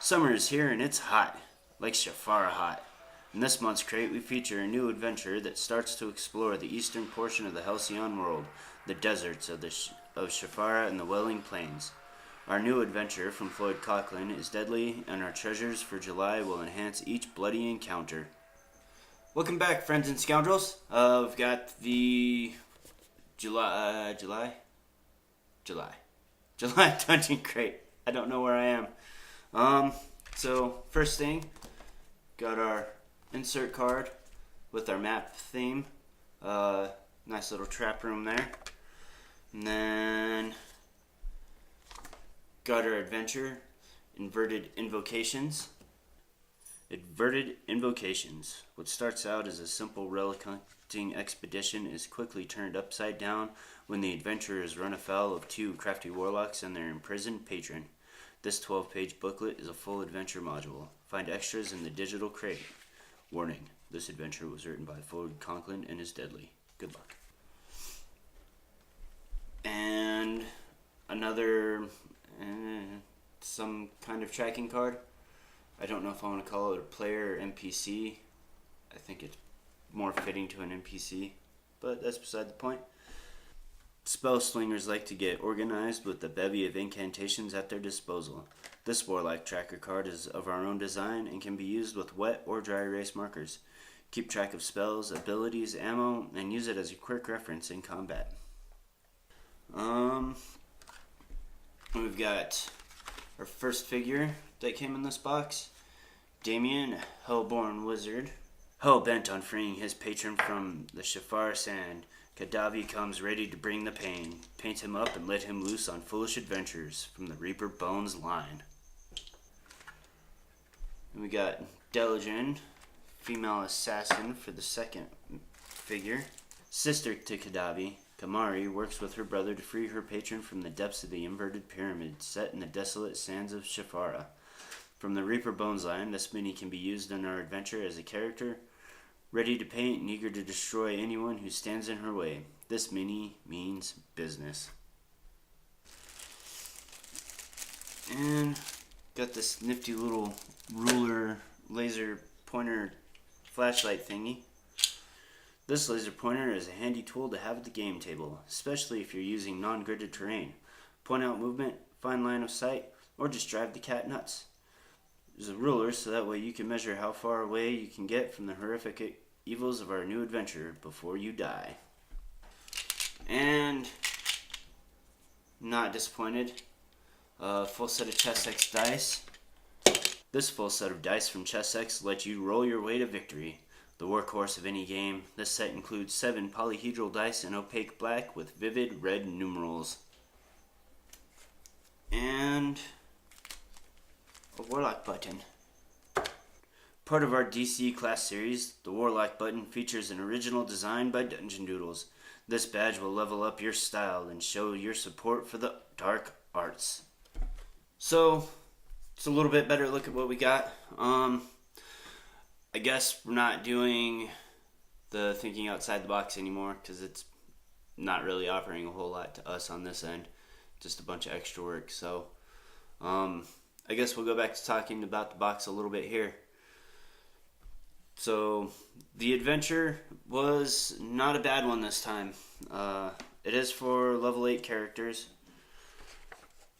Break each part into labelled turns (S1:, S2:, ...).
S1: Summer is here and it's hot, like Shafara hot. In this month's crate, we feature a new adventure that starts to explore the eastern portion of the Halcyon world, the deserts of Shafara and the Welling Plains. Our new adventure from Floyd Coughlin is deadly, and our treasures for July will enhance each bloody encounter. Welcome back, friends and scoundrels. We've got the July dungeon crate. I don't know where I am. So first thing, got our insert card with our map theme. Nice little trap room there. And then got our adventure, Inverted Invocations. Inverted Invocations. What starts out as a simple relic hunting expedition is quickly turned upside down when the adventurers run afoul of two crafty warlocks and their imprisoned patron. This 12-page booklet is a full adventure module. Find extras in the digital crate. Warning, this adventure was written by Floyd Conklin and is deadly. Good luck. And another, some kind of tracking card. I don't know if I want to call it a player or NPC. I think it's more fitting to an NPC, but that's beside the point. Spell slingers like to get organized with a bevy of incantations at their disposal. This warlock tracker card is of our own design and can be used with wet or dry erase markers. Keep track of spells, abilities, ammo, and use it as a quick reference in combat. We've got our first figure that came in this box. Damien, a hellborn wizard, hell-bent on freeing his patron from the Shafar sand. Kadavi comes ready to bring the pain. Paint him up and let him loose on foolish adventures from the Reaper Bones line. And we got Deligen, female assassin for the second figure. Sister to Kadavi, Kamari works with her brother to free her patron from the depths of the inverted pyramid set in the desolate sands of Shafara. From the Reaper Bones line, this mini can be used in our adventure as a character ready to paint and eager to destroy anyone who stands in her way. This mini means business. And got this nifty little ruler laser pointer flashlight thingy. This laser pointer is a handy tool to have at the game table, especially if you're using non-gridded terrain. Point out movement, find line of sight, or just drive the cat nuts. There's a ruler so that way you can measure how far away you can get from the horrific evils of our new adventure before you die. And not disappointed, a full set of Chessex dice. This full set of dice from Chessex lets you roll your way to victory. The workhorse of any game, this set includes 7 polyhedral dice in opaque black with vivid red numerals. And a Warlock button. Part of our DC class series, the Warlock button features an original design by Doodles. This badge will level up your style and show your support for the dark arts. So, it's a little bit better look at what we got. I guess we're not doing the thinking outside the box anymore because it's not really offering a whole lot to us on this end. Just a bunch of extra work. So, I guess we'll go back to talking about the box a little bit here. So, the adventure was not a bad one this time. It is for level 8 characters,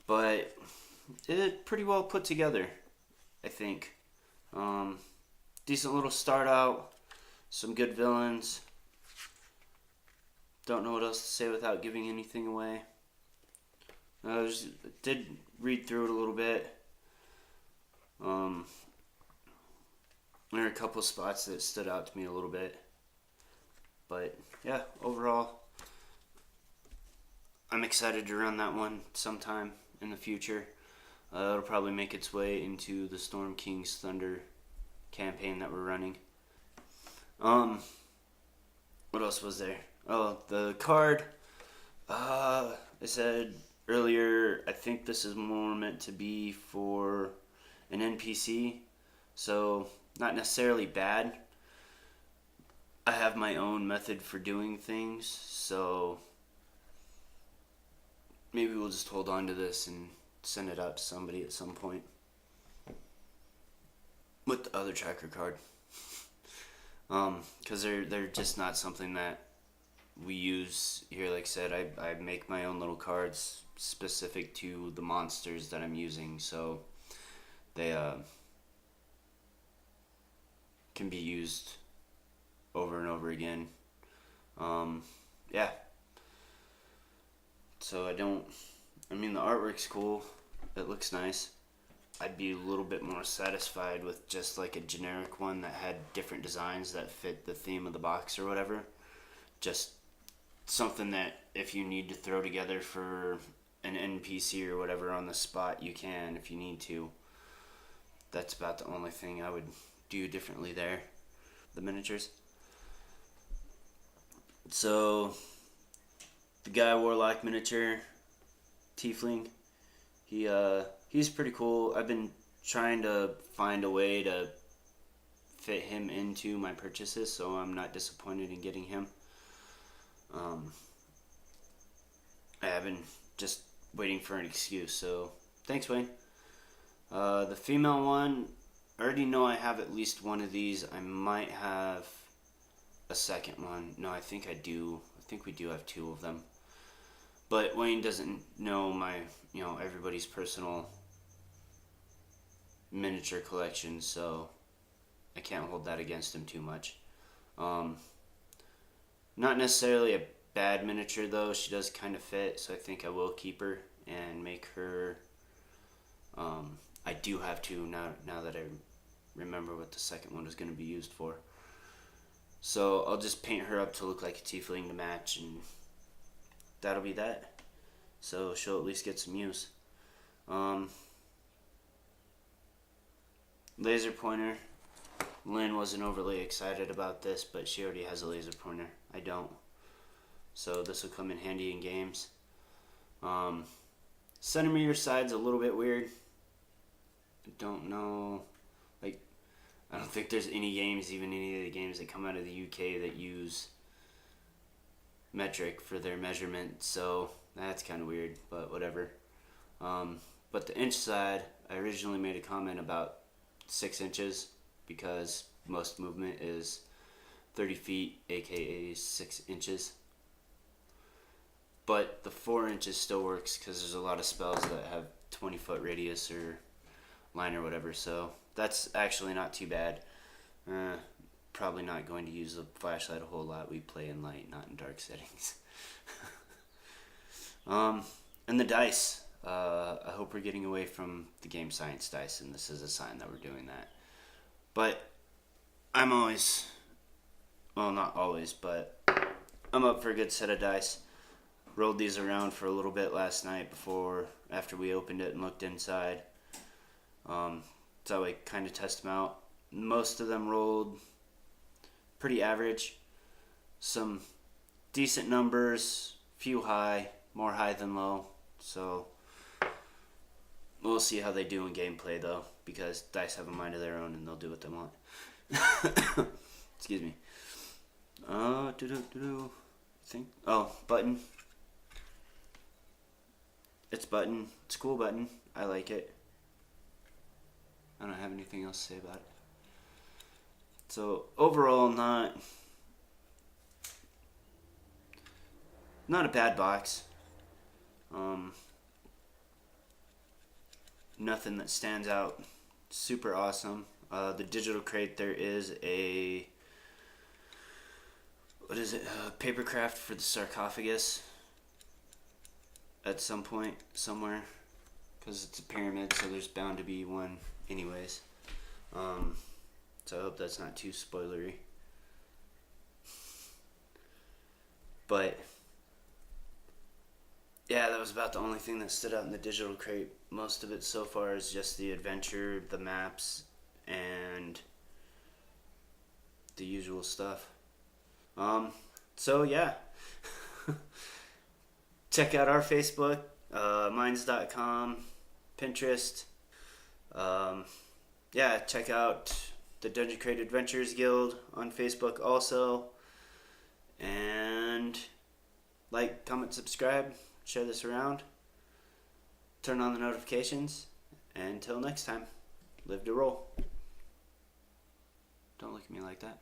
S1: but it's pretty well put together, I think. Decent little start out, some good villains. Don't know what else to say without giving anything away. I did read through it a little bit. There are a couple spots that stood out to me a little bit. But, yeah, overall, I'm excited to run that one sometime in the future. It'll probably make its way into the Storm King's Thunder campaign that we're running. What else was there? Oh, the card. I said earlier, I think this is more meant to be for an NPC. So, not necessarily bad. I have my own method for doing things, so maybe we'll just hold on to this and send it out to somebody at some point. other tracker card. Because they're just not something that we use here. Like I said, I make my own little cards specific to the monsters that I'm using, so they can be used over and over again. Yeah. So I mean, the artwork's cool. It looks nice. I'd be a little bit more satisfied with just like a generic one that had different designs that fit the theme of the box or whatever. Just something that if you need to throw together for an NPC or whatever on the spot, you can if you need to. That's about the only thing I would do differently there. The miniatures. So, the Guy Warlock miniature, Tiefling, he's pretty cool. I've been trying to find a way to fit him into my purchases, so I'm not disappointed in getting him. I have been just waiting for an excuse, so thanks, Wayne. The female one, I already know I have at least one of these. I might have a second one. No, I think I do. I think we do have two of them. But Wayne doesn't know my, everybody's personal miniature collection, so I can't hold that against him too much. Not necessarily a bad miniature, though. She does kind of fit, so I think I will keep her and make her. I do have to now that I remember what the second one is going to be used for. So I'll just paint her up to look like a tiefling to match, and that'll be that. So she'll at least get some use. Laser pointer. Lynn wasn't overly excited about this, but she already has a laser pointer. I don't. So this will come in handy in games. Centimeter side's a little bit weird. I don't know. I don't think there's any games, even any of the games that come out of the UK, that use metric for their measurement. So that's kind of weird, but whatever. But the inch side, I originally made a comment about 6 inches because most movement is 30 feet, aka 6 inches. But the 4 inches still works because there's a lot of spells that have 20-foot radius or line or whatever, so that's actually not too bad. Probably not going to use the flashlight a whole lot. We play in light, not in dark settings. And the dice. I hope we're getting away from the game science dice, and this is a sign that we're doing that. But I'm always, well, not always, but I'm up for a good set of dice. Rolled these around for a little bit last night after we opened it and looked inside. So I kind of test them out. Most of them rolled pretty average. Some decent numbers, few high, more high than low. So we'll see how they do in gameplay, though, because dice have a mind of their own and they'll do what they want. Excuse me. Button. It's button. It's a cool button. I like it. I don't have anything else to say about it. So overall, not a bad box. Nothing that stands out super awesome. The digital crate, there is a, what is it, papercraft for the sarcophagus at some point somewhere, because it's a pyramid, so there's bound to be one anyways. So I hope that's not too spoilery. But yeah, that was about the only thing that stood out in the digital crate. Most of it so far is just the adventure, the maps, and the usual stuff. So yeah. Check out our Facebook, minds.com, Pinterest. Yeah, check out the Dungeon Crate Adventures Guild on Facebook also. And like, comment, subscribe, share this around. Turn on the notifications. And until next time, live to roll. at me like that.